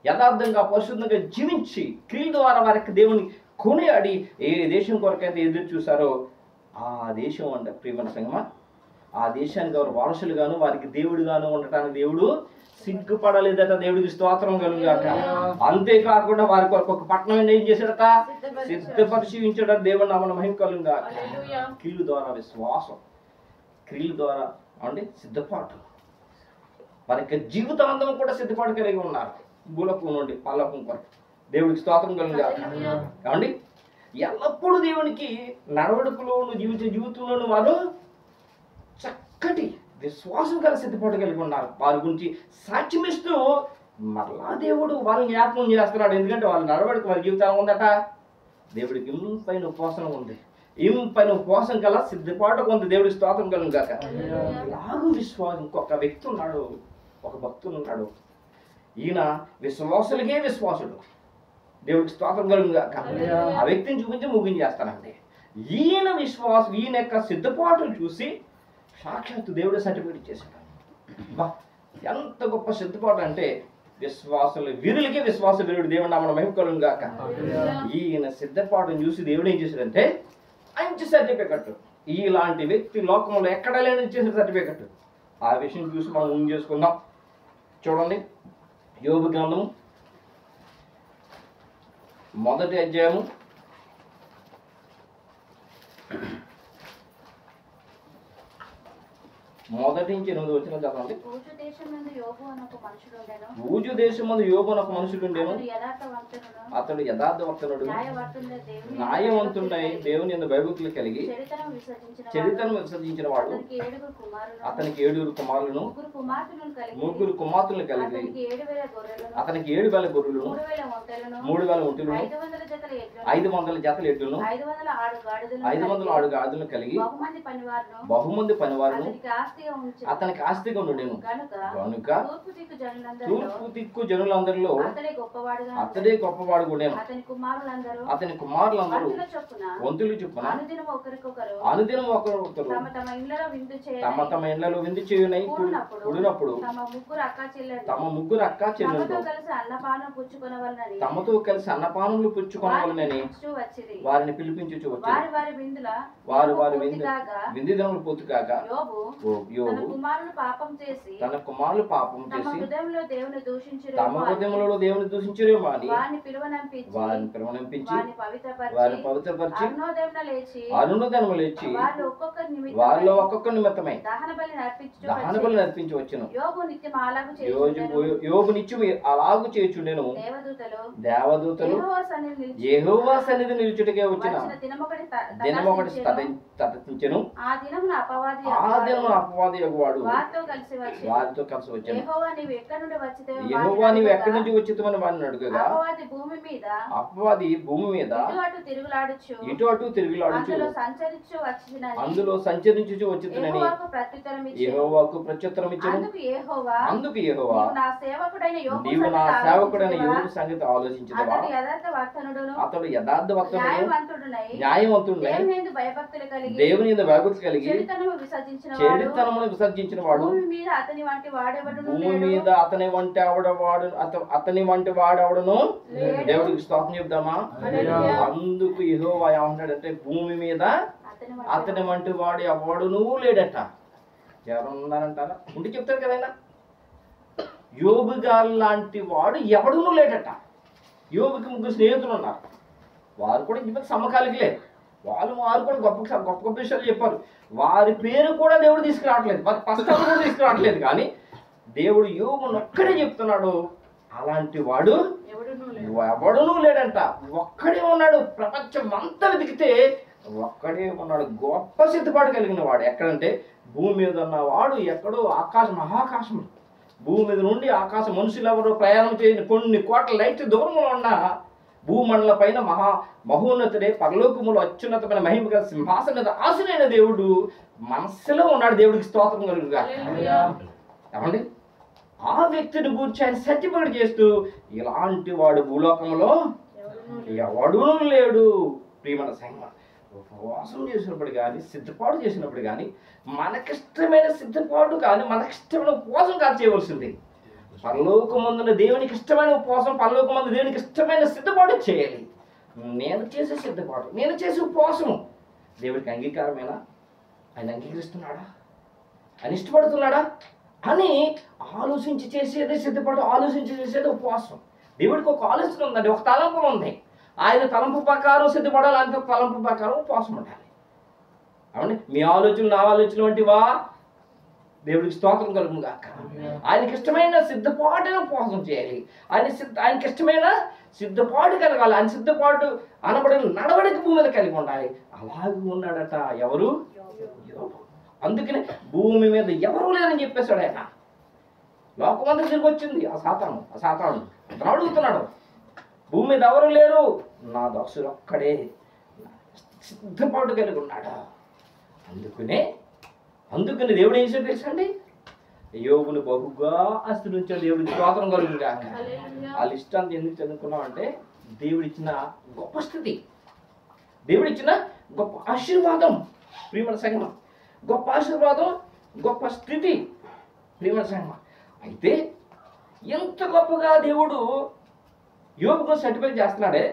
Speaker 1: యథార్థంగా పరిశుద్ధంగా జీవించి క్రియల ద్వారా వారికి దేవుని కొనియాడి ఏ దేశం కొరకైతే ఎదురు చూశారో ఆ దేశం అంటే ప్రియమైన సంగమా, ఆ దేశానికి వారు వారసులుగాను వారికి దేవుడుగాను ఉండటానికి దేవుడు సిగ్గుపడలేదట. దేవుడికి స్తోత్రం కలుగుగాక. అంతేకాకుండా వారి కొరకు ఒక పట్టణం ఏం చేశాడట? సిద్ధపరిశీలించాడట. దేవుడు నామమున మహిమ కలుగుగాక. క్రియల ద్వారా విశ్వాసం, క్రియల ద్వారా అంటే సిద్ధపాటు, వారి యొక్క జీవితాంతం కూడా సిద్ధపాటు కలిగి ఉన్నారు. భూలోకం నుండి పరలోకం కొరకు. దేవుడికి స్తోత్రం కలుగుగాక. ఏమండి, ఎల్లప్పుడూ దేవునికి నడవడికలోను జీవించే జీవితంలోను వారు చక్కటి విశ్వాసం గల సిద్ధపాటు కలిగి ఉన్నారు. వారి గురించి సాక్ష్యం ఇస్తూ మరలా దేవుడు వాళ్ళని జ్ఞాపకం చేస్తున్నాడు. ఎందుకంటే వాళ్ళ నడవడిక వారి జీవితాలు ఉందట. దేవుడికి ఇంపైన ఉపవాసం ఉంది, ఇంపైన ఉపవాసం గల సిద్ధపాటు ఉంది. దేవుడికి స్తోత్రం కలుగుగాక. ఇలాగూ విశ్వాసం ఇంకొక వ్యక్తి ఉన్నాడు, ఒక భక్తుడు ఉన్నాడు. ఈయన విశ్వాసులకే విశ్వాసుడు. దేవుడికి స్తోత్రం కలుగుగాక. ఆ వ్యక్తిని చూపించి ముగించేస్తానండి. ఈయన విశ్వాసం, ఈయన యొక్క సిద్ధపాటును చూసి సాక్షాత్తు దేవుడు సర్టిఫికేట్ ఇచ్చేసాడు. బా, ఎంత గొప్ప సిద్ధపాటు అంటే విశ్వాసులు వీరులకే విశ్వాస వీరుడు. దేవుడు నామమున మహిమ కలుగుగాక. ఈయన సిద్ధపాటును చూసి దేవుడు ఏం చేశాడంటే మంచి సర్టిఫికెట్, ఇలాంటి వ్యక్తి లోకంలో ఎక్కడ లేని చేసిన సర్టిఫికెట్. ఆ విషయం చూసి మనం ముందు చేసుకుందాం. చూడండి, యోబు గ్రంథము 1వ అధ్యాయము 1 నుంచి 8 వచనం చదవండి.
Speaker 2: ఊజు దేశమందు యోబు అను ఒక మనుషుడు ఉండెను.
Speaker 1: ఊజు దేశమందు యోబు అను ఒక మనుషుడు ఉండెను. అతడు యథార్థవంతుడు, న్యాయవంతుడై దేవుని యందు భయభక్తులు కలిగి చరిత్రను విసర్జించిన వాడు. అతనికి 7 కుమారులను 3 కుమార్తెలను కలిగి అతనికి 7,000 గొర్రెలను 3,000 ఒంటెలను 500 జతల ఎడ్లను 500 ఆడు గాడిదలను కలిగి బహుమంది పనివారును అతనికి ఆస్తిగా ఉండెను. కనుక తూర్పు దిక్కు జనులందరిలో అతడే గొప్పవాడు ఉండెను. అతని కుమారులందరూ వంతులు చొప్పున అనుదినం ఒకరొకరు తమ తమ ఇళ్లలో విందు చేయునై కూడినప్పుడు తమ ముగ్గురు అక్కా చెల్లెళ్ళు తమతో కలిసి అన్నపానములు పుచ్చుకొనవలెనని వారిని పిలిపించుచు వచ్చారు. వారు వారి విందు దినములు పూర్తి కాక యోబు తన కుమారులు పాపం చేసి తమ హృదయములలో దేవుని దూషించరేమో అని వారిని పిలువనంపించి వారిని పవిత్రపరిచి అరుణోదయము లేచి వారిలో ఒక్కొక్క నిమిత్తమై దహన బలి నర్పించి వచ్చెను. యోబు నిత్యం అలాగు చేయుచుండెను. దేవదూతలు యెహోవా సన్నిధి నిలుచుటకే వచ్చిన దినమొకటి తటస్థించెను. ఆ దినమున అపవాది యెహోవాడు వారితో కలిసి వచ్చెను. యెహోవా నీవు ఎక్కడి నుంచి వచ్చితమని వారిని అడుగగా అపవాది భూమి మీద ఇటు అటు తిరుగులాడుచు అందులో సంచరించుచు వచ్చిందని యెహోవాకు ప్రత్యుత్తరం ఇచ్చెను. అందుకు యెహోవా నీవు నా సేవకుడైన యోబు సంగతి ఆలోచించదవా? అతడు యథార్థవంతుడు న్యాయవంతుడై దేవుని యందు భయభక్తులు కలిగి చెడుతనమును విసర్జించిన వాడు. భూమి మీద అతని వంటి వాడెవడును దేవుడికి స్తోత్రం చెప్దామా? అందుకు యెహోవా ఏమంటాడంటే భూమి మీద అతని వంటి వాడు ఎవడునూ లేడట. ఎవరు ఉన్నారంటారా? ఉండి చెప్తారు కదైనా. యోబు గారు లాంటి వాడు ఎవడునూ లేడట. యోబుకి 3 స్నేహితులు ఉన్నారు. వారు కూడా ఇంత సమకాలికలే. వారు కూడా గొప్ప గొప్ప విషయాలు చెప్పారు. వారి పేరు కూడా దేవుడు తీసుకురావట్లేదు, వారి పస్తాలు కూడా తీసుకురావట్లేదు. కానీ దేవుడు యోబును ఒక్కడే చెప్తున్నాడు, అలాంటి వాడు ఎవడునూ లేడంట. ఒక్కడే ఉన్నాడు. ప్రపంచం అంతా వెతికితే ఒక్కడే ఉన్నాడు. గొప్ప సిద్ధపాటు కలిగిన వాడు. ఎక్కడంటే భూమి మీద ఉన్నవాడు ఎక్కడో మహాకాశం, భూమి మీద నుండి ఆకాశం మనుషులు ఎవరు ప్రయాణం చేయని కొన్ని కోట్ల లైట్ దూరంలో ఉన్న భూమండల పైన మహోన్నతుడే పరలోకములో అత్యున్నతమైన మహిమ గల సింహాసనం మీద ఆసనైన దేవుడు మనస్సులో ఉన్నాడు. దేవుడికి స్తోత్రం కలుగుగా. ఏమండి, ఆ వ్యక్తిని గురించి ఆయన సర్టిఫికేట్ చేస్తూ ఇలాంటి వాడు భూలోకంలో ఎవడూ లేడు. ప్రియమైన సంఘం, ఉపవాసం చేసినప్పుడు కానీ సిద్ధపాటు చేసినప్పుడు కానీ మనకిష్టమైన సిద్ధపాటు కానీ మనకిష్టమైన ఉపవాసం కాదు చేయవలసింది. పరలోకమందున దేవునికి ఇష్టమైన ఉపవాసం, పరలోకమందు దేవునికి ఇష్టమైన సిద్ధపాటు చేయాలి. నేను చేసే సిద్ధపాటు, నేను చేసే ఉపవాసము దేవుడికి అంగీకారమేనా? ఆయన అంగీకరిస్తున్నాడా? ఆయన ఇష్టపడుతున్నాడా అని ఆలోచించి చేసేదే సిద్ధపాటు, ఆలోచించి చేసేది ఉపవాసం. దేవుడికి ఒక ఆలోచన ఉందండి, ఒక తలంపు ఉంది. ఆయన తలంపు ప్రకారం సిద్ధపడాలి, అంత తలంపు ప్రకారం ఉపవాసం ఉండాలి. అవునండి, మీ ఆలోచనలు నా ఆలోచన వంటివా? దేవుడికి స్తోత్రం కలుగును గాక. ఆయనకి ఇష్టమైన సిద్ధపాటును ఉపవాసం చేయాలి. ఆయనకి ఇష్టమైన సిద్ధపాటు కలగాలి. ఆయన సిద్ధపాటు అనబడిన నడవడికి భూమి మీద కలిగి ఉండాలి. అలాగే ఉన్నాడట ఎవరు? యోబు. అందుకని భూమి మీద ఎవరు లేరని చెప్పేశాడు ఆయన. లోకమంతా తిరిగి వచ్చింది ఆ సాతాను అతను అడుగుతున్నాడు, భూమి మీద ఎవరు లేరు, నా దాసుడు ఒక్కడే సిద్ధపాటు కలిగి ఉన్నాడు. అందుకని దేవుడు ఏం చేశాడు తెలుసా అండి? యోబుని బహుగా ఆశీర్వదించాడు. దేవుడికి స్తోత్రం కలుగును గాక. వాళ్ళ ఇష్టాన్ని ఎందుకు చదువుకున్నాం అంటే దేవుడిచ్చిన గొప్ప స్థితి, దేవుడిచ్చిన గొప్ప ఆశీర్వాదం. ప్రియమైన సంగమం, గొప్ప ఆశీర్వాదం, గొప్ప స్థితి. ప్రియమైన సంగమం, అయితే ఎంత గొప్పగా దేవుడు యోబు గురించి సర్టిఫై చేస్తున్నాడే,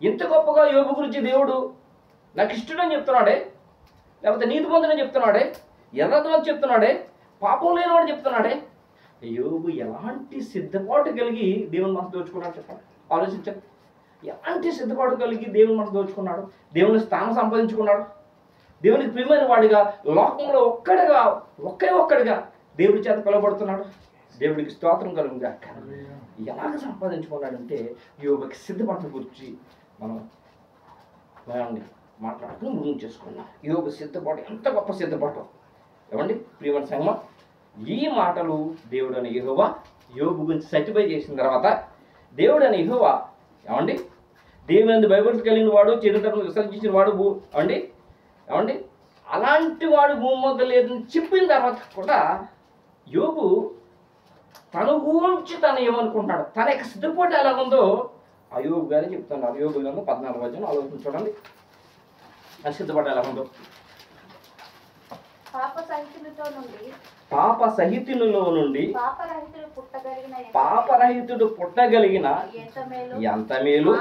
Speaker 1: ఇంత గొప్పగా యోబు గురించి దేవుడు నాకు ఇష్టడని చెప్తున్నాడే, లేకపోతే నీతిమంతుడని చెప్తున్నాడే, యథార్థమని చెప్తున్నాడే, పాపం లేనివాడు చెప్తున్నాడే, యోబు ఎలాంటి సిద్ధపాటు కలిగి దేవుని మనసు దోచుకున్నాడు చెప్పండి, ఆలోచించండి. ఎలాంటి సిద్ధపాటు కలిగి దేవుని మనసు దోచుకున్నాడు, దేవుని స్థానం సంపాదించుకున్నాడు, దేవునికి ప్రియమైన వాడిగా లోకంలో ఒక్కడిగా దేవుడి చేత పిలువబడుతున్నాడు. దేవుడికి స్తోత్రం కలుగును గాక. ఎలాగ సంపాదించుకున్నాడంటే యోబుకి సిద్ధపాటు గురించి మనం మాట్లాడుకుని ముందు చేసుకున్నాం. యోబు సిద్ధపాటు ఎంత గొప్ప సిద్ధపాటు ఏమండి ప్రియమైన సంగమం. ఈ మాటలు దేవుడు అని యెహోవా యోబు గురించి సర్టిఫై చేసిన తర్వాత దేవుడు అని యెహోవా ఏమండి దేవుని బైబిల్ కలిగిన వాడు, చరిత్రను విసర్జించిన వాడు ఏమండి అలాంటి వాడు భూమి మీద లేదని చెప్పిన తర్వాత కూడా యోబు తన గురించి తను ఏమనుకుంటాడు, తన యొక్క సిద్ధపాటు ఎలాగుందో ఆ యోబు గారే చెప్తున్నారు. యోబు గ్రంథం 14వ అధ్యాయం ఆలోచించండి, ఆ సిద్ధపాటు ఎలాగుందో. పాపసహితునిలో నుండి పాపరహితుడు పుట్టగలిగిన ఎంత మేలు,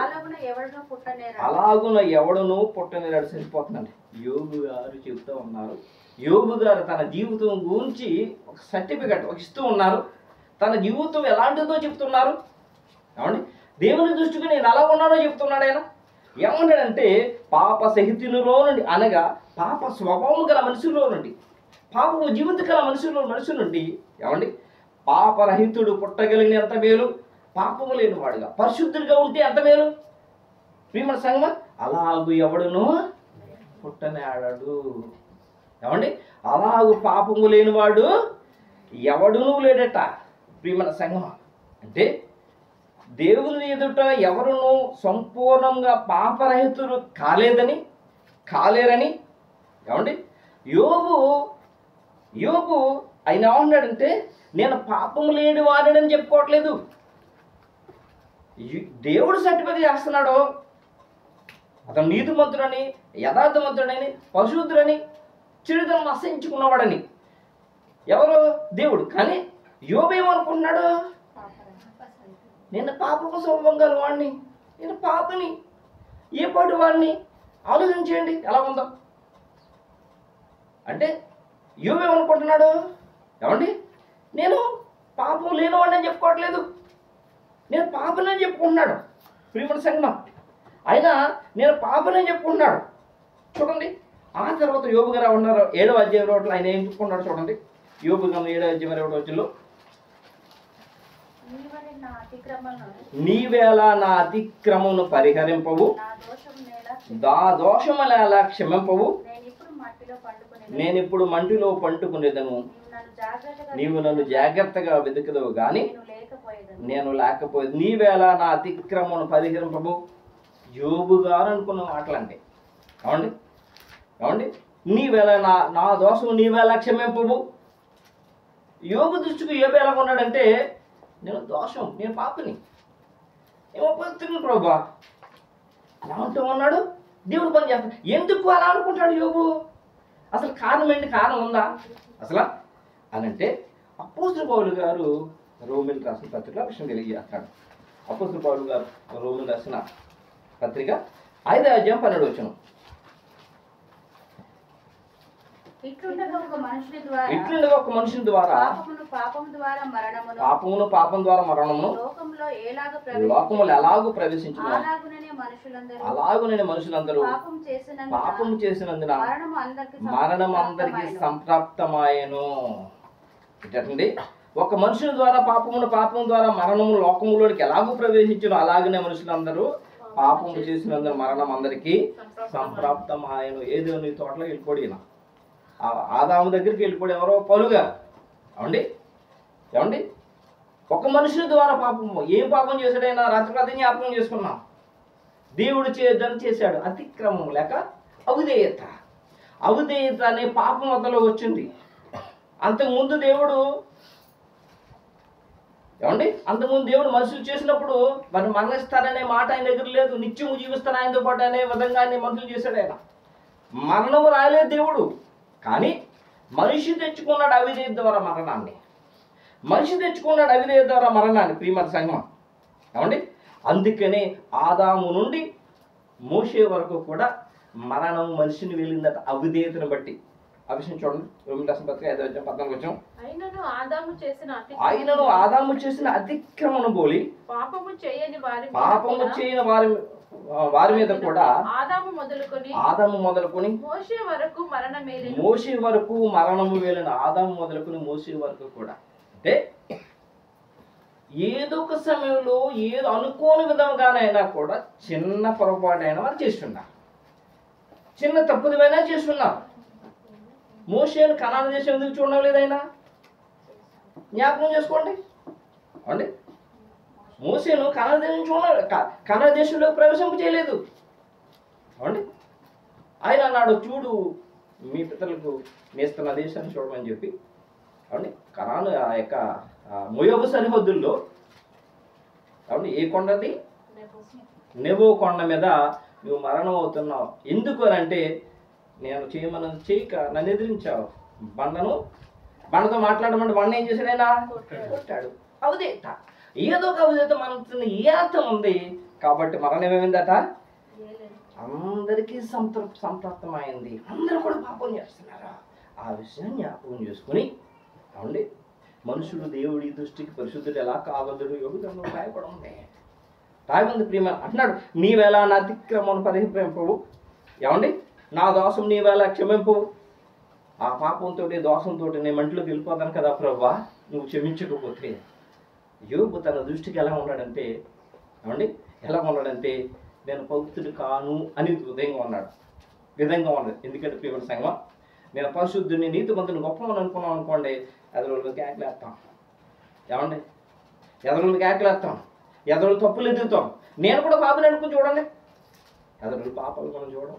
Speaker 1: అలాగున ఎవడును పుట్టనేరాడు. సరిపోతుందండి. యోబు గారు చెప్తూ ఉన్నారు. యోబు గారు తన జీవితం గురించి ఒక సర్టిఫికెట్ ఇస్తూ ఉన్నారు. తన జీవితం ఎలాంటిదో చెప్తున్నారు. ఏమండి దేవుని దృష్టికి నేను ఎలా ఉన్నానో చెప్తున్నాడు ఆయన. ఏమన్నాడంటే పాప సహితునిలో నుండి, అనగా పాప స్వభావం గల మనుషుల్లో నుండి, పాపము జీవిత గల మనుషుల నుండి ఏమండి పాపరహితుడు పుట్టగలిగిన ఎంత మేలు, పాపము లేని వాడుగా పరిశుద్ధుడిగా ఉంటే ఎంత మేలు. ప్రియమైన సంగమా, అలాగూ ఎవడును పుట్టనేడాడు. ఏమండి అలాగూ పాపము లేనివాడు ఎవడునూ లేడట. ప్రియమైన సంగమా, అంటే దేవుని ఎదుట ఎవరును సంపూర్ణంగా పాపరహితుడు కాలేరని ఏమండి యోబు ఆయన ఏమన్నాడంటే నేను పాపము లేని వాడని చెప్పుకోవట్లేదు. దేవుడు సర్టిఫై చేస్తున్నాడు అతను నీతిమంతుడని, యథార్థవంతుడని, పరిశుద్ధుడని, చెడుదనం అసహించుకున్నవాడని. ఎవరు? దేవుడు. కానీ యోబు ఏమనుకుంటున్నాడు? నేను పాపపు స్వభావం గల వాడిని, నేను పాపని, ఏ పాటి వాడిని. ఆలోచించేయండి ఎలా ఉందో. అంటే యోబు ఏమనుకుంటున్నాడు? ఏమండి నేను పాపం లేనివాడిని అని చెప్పుకోవట్లేదు, నేను పాపనని చెప్పుకుంటున్నాడు. ప్రియమైన సంగమం, అయినా నేను పాపనని చెప్పుకుంటున్నాడు. చూడండి ఆ తర్వాత యోబు గారు ఉన్నారు 7వ అధ్యాయం రోడ్లు ఆయన ఏం చెప్పుకున్నాడు చూడండి. యోబు గ్రంథం 7వ అధ్యాయం 2వ వచనంలో నీవేళ నా అతిక్రమమును పరిహరింపవు, దా దోషములేలా క్షమింపవు, నేనిప్పుడు మంటిలో పండుకునేదను, నీవు నన్ను జాగ్రత్తగా వెతుకుదవు గాని నేను లేకపోయేది. నీవేళ నా అతిక్రమమును పరిహరింపవు. యోబు గారు అనుకున్న మాటలంటే ఏమండి నీవేళ నా దోషము నీవేళ క్షమింపవు. యోబు దృష్టికి యోబు ఎలా ఉన్నాడంటే నేను దోషం, నేను పాపని, ఏమో ప్రభా అలా ఉంటూ ఉన్నాడు. దేవుడు పని చేస్తాడు. ఎందుకు అలా అనుకుంటాడు యోబు? అసలు కారణం ఏంటి? కారణం ఉందా అసలు అని అంటే అపోస్తలుడు పౌలు గారు రోమీయులకు రాసిన పత్రిక విషయం తెలియజేస్తాడు. అపోస్తలుడు పౌలు గారు రోమీయులకు రాసిన పత్రిక 5వ అధ్యాయం 12వ వచనం.
Speaker 2: ఇట్లుండగా ఒక మనుషుని ద్వారా
Speaker 1: పాపమును పాపం ద్వారా మరణమును లోకములు ఎలాగూ ప్రవేశించును, అలాగుననే మనుషులందరూ పాపము చేసినందున మరణం అందరికీ సంప్రాప్తమాయెను. ఏంటండి, ఒక మనుషుని ద్వారా పాపం ద్వారా మరణము లోకములోనికి ఎలాగూ ప్రవేశించను, అలాగనే మనుషులందరూ పాపము చేసినందున మరణం అందరికీ సంప్రాప్తమాయను. ఏదో నీ తోటలో వెళ్ళిపోయిన ఆదాము దగ్గరికి వెళ్ళిపోయి ఎవరో పలుగా ఏమండి ఒక మనుషుని ద్వారా పాపము. ఏం పాపం చేశాడైనా రాత్రి అదే జ్ఞాపకం చేసుకున్నాం. దేవుడు చేయొద్దని చేశాడు. అతిక్రమం లేక అవిధేయత. అవిధేయత అనే పాపం వద్దలో వచ్చింది. అంతకుముందు దేవుడు మనుషులు చేసినప్పుడు మరి మరణిస్తారనే మాట ఆయన దగ్గర లేదు. నిత్యము జీవిస్తాను ఆయనతో పాటు అనే విధంగా ఆయన మనుషులు చేశాడు. ఆయన మరణము రాయలేదు దేవుడు, కానీ మనిషి తెచ్చుకున్నాడు అవిధేయత ద్వారా మరణాన్ని. ప్రియమైన సంఘం ఏమండి, అందుకనే ఆదాము నుండి మోషే వరకు కూడా మరణం మనిషిని వెళ్ళిందట అవిధేయతను బట్టి. ఆ విషయం చూడండి, రోమీయుల రాసిన పత్రిక 5:14. ఆయనను ఆదాము చేసిన అతిక్రమణ బోలి పాపము చేయని వారి మీద కూడా ఆదాము మొదలుకొని మోషే వరకు మరణము వేలిన ఆదాము మొదలుకొని మోషే వరకు కూడా. అంటే ఏదో ఒక సమయంలో ఏదో అనుకోని విధంగానైనా కూడా చిన్న పొరపాటు అయినా వారు చేస్తున్నారు, చిన్న తప్పుదమైనా చేస్తున్నారు. మోషేను కనాను దేశం ఎందుకు చూడడం లేదైనా జ్ఞాపకం చేసుకోండి అండి. మోషేను కనాను దేశం కనాను దేశంలో ప్రవేశింప చేయలేదు అండి. ఆయన అన్నాడు, చూడు మీ పితరులకు నేస్తున్న దేశాన్ని చూడమని చెప్పి అండి. కనాను ఆ యొక్క మోయాబు సరిహద్దుల్లో అవును ఏ కొండది, నెబో కొండ మీద నువ్వు మరణం అవుతున్నావు. ఎందుకు అని అంటే, నేను చేయమన్నది చేయక నన్ను ఎదిరించావు. బండతో మాట్లాడమంటే బండ ఏం చేశాడు? ఆయన కొట్టాడు. అవధేత, ఏదో ఒక అవధేత మనకు ఏ అర్థం ఉంది కాబట్టి మరణం ఏమైందట, అందరికీ సంతృప్తమైంది. అందరూ కూడా పాపం చేస్తున్నారా? ఆ విషయాన్ని జ్ఞాపకం చేసుకుని అవునండి, మనుషుడు దేవుడి దృష్టికి పరిశుద్ధుడు ఎలా కావద్దుడు యోగుతంలో రాయబడి ప్రియమ అంటున్నాడు, నీవేళ నా అతిక్రమను పరిహరింపవు, ఏమండి నా దోషం నీవేళ క్షమింపు. ఆ పాపంతో దోషంతో నేను మంటలోకి వెళ్ళిపోతాను కదా ప్రభువా, నువ్వు క్షమించకపోతే. యోగు తన దృష్టికి ఎలా ఉన్నాడంటే నేను పవిత్రుడు కాను అని విధంగా ఉన్నాడు. ఎందుకంటే ప్రియమైన సంగమా, నేను పరిశుద్ధుని నీతిమంతుని గొప్పమని అనుకున్నాం అనుకోండి, ఎదరోళ్ళకి కేకలేస్తాం. ఏమండి ఎదరోళ్ళకి కేకలేస్తాం, ఎదరోళ్ళు తప్పులు ఎదుగుతాం. నేను కూడా పాపని అనుకుని చూడండి, ఎదరోళ్ళు పాపాలు మనం చూడం.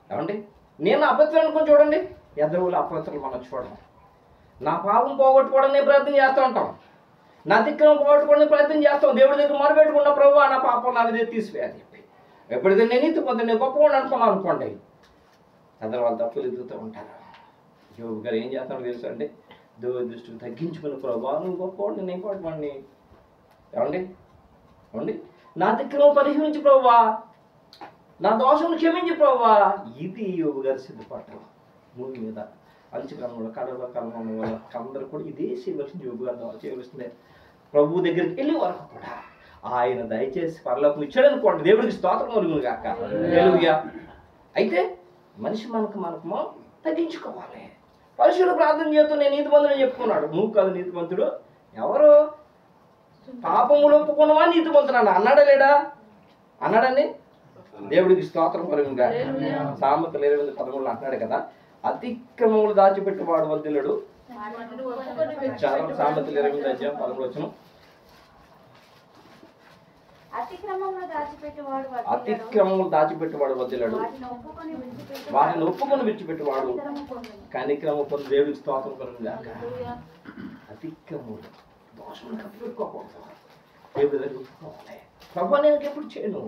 Speaker 1: ఏమండి నేను అపవిత్రం అనుకుని చూడండి, ఎదరోళ్ళు అపవిత్రులు మనం చూడం. నా పాపం పోగొట్టుకోవడానికి ప్రయత్నం చేస్తూ ఉంటాం, నా అతిక్రమం పోగొట్టుకోవడానికి ప్రయత్నం చేస్తాం. దేవుడి దగ్గర మొరపెట్టుకున్న ప్రభువా నా పాపం నా మీద తీసివేయాలి చెప్పి. ఎప్పుడైతే నేను నీతి పొంది నేను గొప్పవాడిని అనుకున్నాను అనుకోండి, అందరూ వాళ్ళు తప్పులు ఎదుగుతూ ఉంటారు. యోగు గారు ఏం చేస్తాడో తెలుసు అండి, దేవుడి దృష్టికి తగ్గించుకుని ప్రభువా నువ్వు గొప్పవాడిని నేను పాటువాడిని. ఏమండి నా అతిక్రమం పరిహరించి ప్రభువా, నా దోషం క్షమించి ప్రభువా. ఇది యోగు గారి సిద్ధపాటు. భూమి మీద అంచుకరణలో కడవకరణం వల్ల అందరూ కూడా ఇదే చేయవలసింది. యోగు గారు చేయవలసిందే. ప్రభు దగ్గరికి వెళ్ళే వరకు కూడా ఆయన దయచేసి పరలోకం ఇచ్చాడనుకోండి, దేవుడికి స్తోత్రం కలుగును గాక. హల్లెలూయా. అయితే మనిషి మనకు తగ్గించుకోవాలి. పరిశుద్ధ ప్రార్థన చేస్తూ నేను నీతిమంతుడని చెప్పుకున్నాడు. నువ్వు కాదు నీతిమంతుడు, ఎవరు పాపములు ఒప్పుకున్నవా నీతిమంతుడు అన్నాడా లేడా? అన్నాడండి. దేవుడికి స్తోత్రం కలుగును గాక. సామెతలు 28:13 అంటున్నాడు కదా, అతిక్రమములు దాచిపెట్టువాడు వర్ధిల్లుడు. సామెతలు 28:13 అతిక్రమములు దాచిపెట్టువాడు వర్ధిల్లుడు, వాటిని ఒప్పుకొని విడిచిపెట్టువాడు కనిక్రమ పొంది. దేవుడికి స్తోత్రం కలుగును గాక. అతిక్రమములు దోషములు కప్పిపెట్టుకోకూడదు, దేవుడి దగ్గర ఒప్పుకోవాలి. ప్రభు నేను ఎప్పుడు చేయను.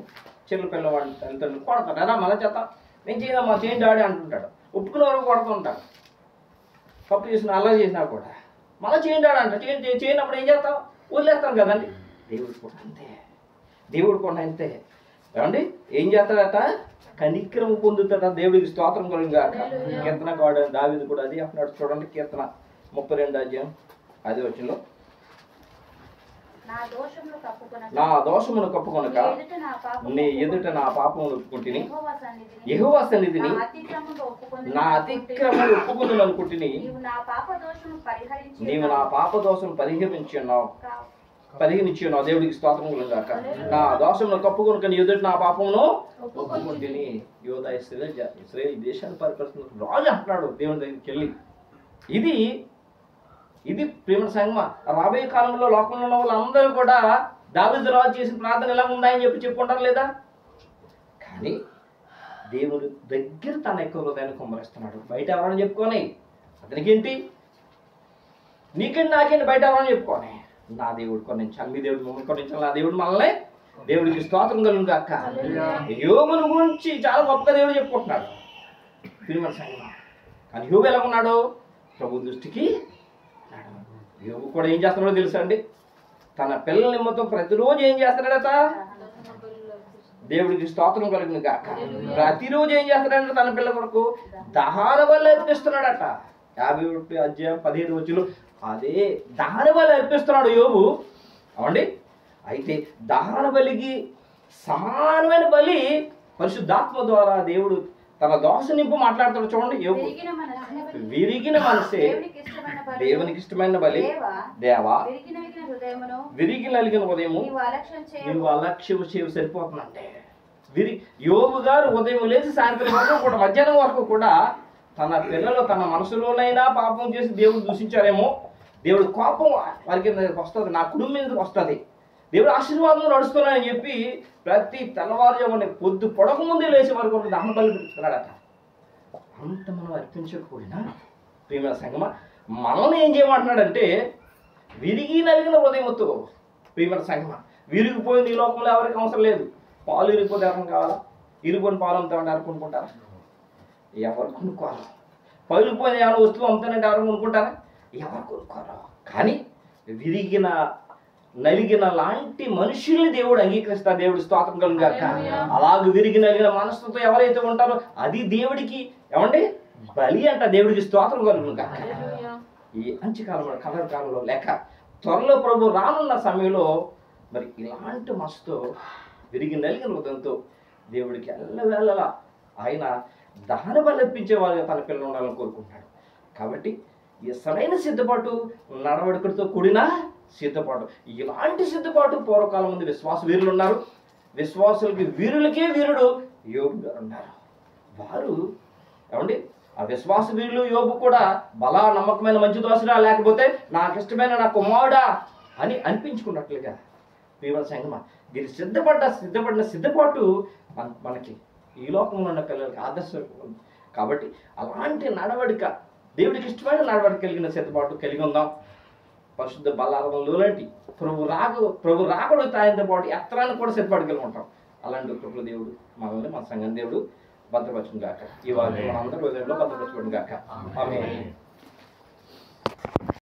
Speaker 1: చెల్లు పిల్లవాడిని తల్లిదండ్రులు కొడతాడు, అలా మన చేత నేను చేయను మా చేయండి డాడీ అంటుంటాడు. ఒప్పుకునే వరకు కొడుతూ ఉంటాడు. తప్పు చేసిన అలా చేసినా కూడా మళ్ళీ చేయండి డాడీ అంటాడు. చేయనప్పుడు ఏం చేస్తాం? వదిలేస్తాం కదండి. దేవుడు కూడా అంతే. ఏమండి ఏం చేస్తాడట? కనిక్రమ పొందుతాడ. దేవుడికి స్తోత్రం కలుగును గాక. కీర్తన కాడు దావీదు కూడా అది అంటున్నాడు. చూడండి కీర్తన 32:5 అది వచ్చిందో నా దోషమును కప్పుకొనక నీ ఎదుట నా పాపమును ఒప్పుకుంటుని యెహోవా సన్నిధిని నా అతిక్రమములు ఒప్పుకొను అనుకుంటుని నీవు నా పాప దోషం పరిహరించి ఉన్నావు. దేవుడికి స్తోత్రం కలుగాక. నా దోషమును కప్పుకొనక నీ ఎదుట నా పాపమును ఒప్పుకుంటుని. యోధా ఇశ్రాయేలు దేశాన్ని పరిపాలిస్తున్న రాజు అంటున్నాడు దేవుని దగ్గరికి వెళ్ళి. ఇది ప్రేమ సంగమ. రాబోయే కాలంలో లోకంలో ఉన్న వాళ్ళందరూ కూడా దావీదు రాజు చేసిన ప్రార్థన ఎలా ఉందని చెప్పుకుంటారు లేదా? కానీ దేవుడు దగ్గర తన ఎక్కువ హృదయాన్ని కుమ్మరిస్తున్నాడు. బయట ఎవరైనా చెప్పుకోని అతనికి ఏంటి, నీకేంటి నాకేంటి, బయట ఎవరైనా చెప్పుకోని నా దేవుడు కొన్నించాలి, మీ దేవుడు మమ్మల్ని కొన్నించాలి, నా దేవుడు మనల్ని. దేవుడికి స్తోత్రం కలుగును గాక. యోబుని గురించి చాలా గొప్పగా దేవుడు చెప్పుకుంటున్నాడు ప్రేమ సంగమ. కానీ యోబు ఎలా ఉన్నాడు? ప్రభు దృష్టికి యోబు కూడా ఏం చేస్తున్నాడో తెలుసా అండి? తన పిల్లల నిమిత్తం ప్రతిరోజు ఏం చేస్తున్నాడట? దేవుడికి స్తోత్రం కలుగును గాక. ప్రతిరోజు ఏం చేస్తున్నాడంటే తన పిల్లల కొరకు దహన బలి అర్పిస్తున్నాడట. 51 అధ్యాయం 15 వచనం అదే దహన బలి అర్పిస్తున్నాడు యోబు. అవండి, అయితే దహన బలికి సమానమైన బలి పరిశుద్ధాత్మ ద్వారా దేవుడు తన దోష నింపు మాట్లాడుతాడు. చూడండి, యోబు విరిగిన మనసే దేవునికి ఇష్టమైన బలి. దేవా విరిగి నలిగిన ఉదయము నువ్వు అలక్ష్యం చేసి సరిపోతుందంటే యోబు గారు ఉదయం లేచి సాయంత్రం వరకు కూడా మధ్యాహ్నం వరకు కూడా తన పిల్లలు తన మనసులోనైనా పాపం చేసి దేవుడు దూషించారేమో, దేవుడు కోపం వారికి వస్తుంది, నా కుటుంబం మీదకి వస్తుంది, దేవుడు ఆశీర్వాదం నడుస్తున్నాయని చెప్పి ప్రతి తెల్లవారుజామున పొద్దు పొడక ముందే లేచి వరకు దహన బలి పెడుతున్నాడట. అంత మనం అర్పించకపోయినా ప్రేమ సంగమ మనల్ని ఏం చేయమంటున్నాడంటే విరిగి నలిగిన హృదయంతో. ప్రేమ సంగమ విరిగిపోయింది ఈ లోకంలో ఎవరికి అవసరం లేదు. పాలు ఇరిగిపోతే ఎవరికి కావాలా? ఇరిగిపోయిన పాలు అమ్ముతామంటే ఎవరు కొనుక్కుంటారా? ఎవరు కొనుక్కోరు. పగిలిపోయిన ఏమైనా వస్తువు అమ్ముతానంటే ఎవరు కొనుక్కుంటారా? ఎవరు కొనుక్కోరు. కానీ విరిగిన నలిగిన లాంటి మనుషుల్ని దేవుడు అంగీకరిస్తారు. దేవుడి స్తోత్రం కలుగును గాక. అలాగే విరిగి నలిగిన మనసుతో ఎవరైతే ఉంటారో అది దేవుడికి ఏమండి బలి అంట. దేవుడికి స్తోత్రం కలుగును గాక. ఈ అంత్యకాలంలో కలర్ కాలంలో లేక త్వరలో ప్రభు రానున్న సమయంలో మరి ఇలాంటి మనసుతో విరిగి నలిగిన హృదయంతో దేవుడికి ఎల్లవేళలా ఆయన దహన బలి అర్పించే వాళ్ళగా తన పిల్లలు ఉండాలని కోరుకుంటున్నాడు. కాబట్టి ఈ సరైన సిద్ధపాటు నడవడికతో కూడిన సిద్ధపాటు, ఇలాంటి సిద్ధపాటు పూర్వకాలం ముందు విశ్వాస వీరులు ఉన్నారు. విశ్వాసులకి వీరులకే వీరుడు యోబు గారు ఉన్నారు. వారు ఏమండి ఆ విశ్వాస వీరులు యోబు కూడా బలా నమ్మకమైన మంచి దోషుడా లేకపోతే నాకు ఇష్టమైన నా కుమారుడా అని అనిపించుకున్నట్లుగా ప్రియమైన సంగమ దీనికి సిద్ధపడిన సిద్ధపాటు మనకి ఈ లోకంలో ఉన్న పిల్లలకి ఆదర్శం. కాబట్టి అలాంటి నడవడిక దేవుడికి ఇష్టమైన నడవడిక కలిగిన సిద్ధపాటు కలిగి ఉందాం. పరిశుద్ధ బలారంలో లాంటి ప్రభు రాకడు తాయంతో పాటు ఎత్తరాన్ని కూడా సిద్ధపాటు కలిగి ఉంటాం. అలాంటి కృపల దేవుడు మనల్ని మన సంఘం దేవుడు భద్రపరచును గాక. ఈ వాక్యం మనందరి హృదయంలో భద్రపరచుకోండి గాక. ఆమేన్.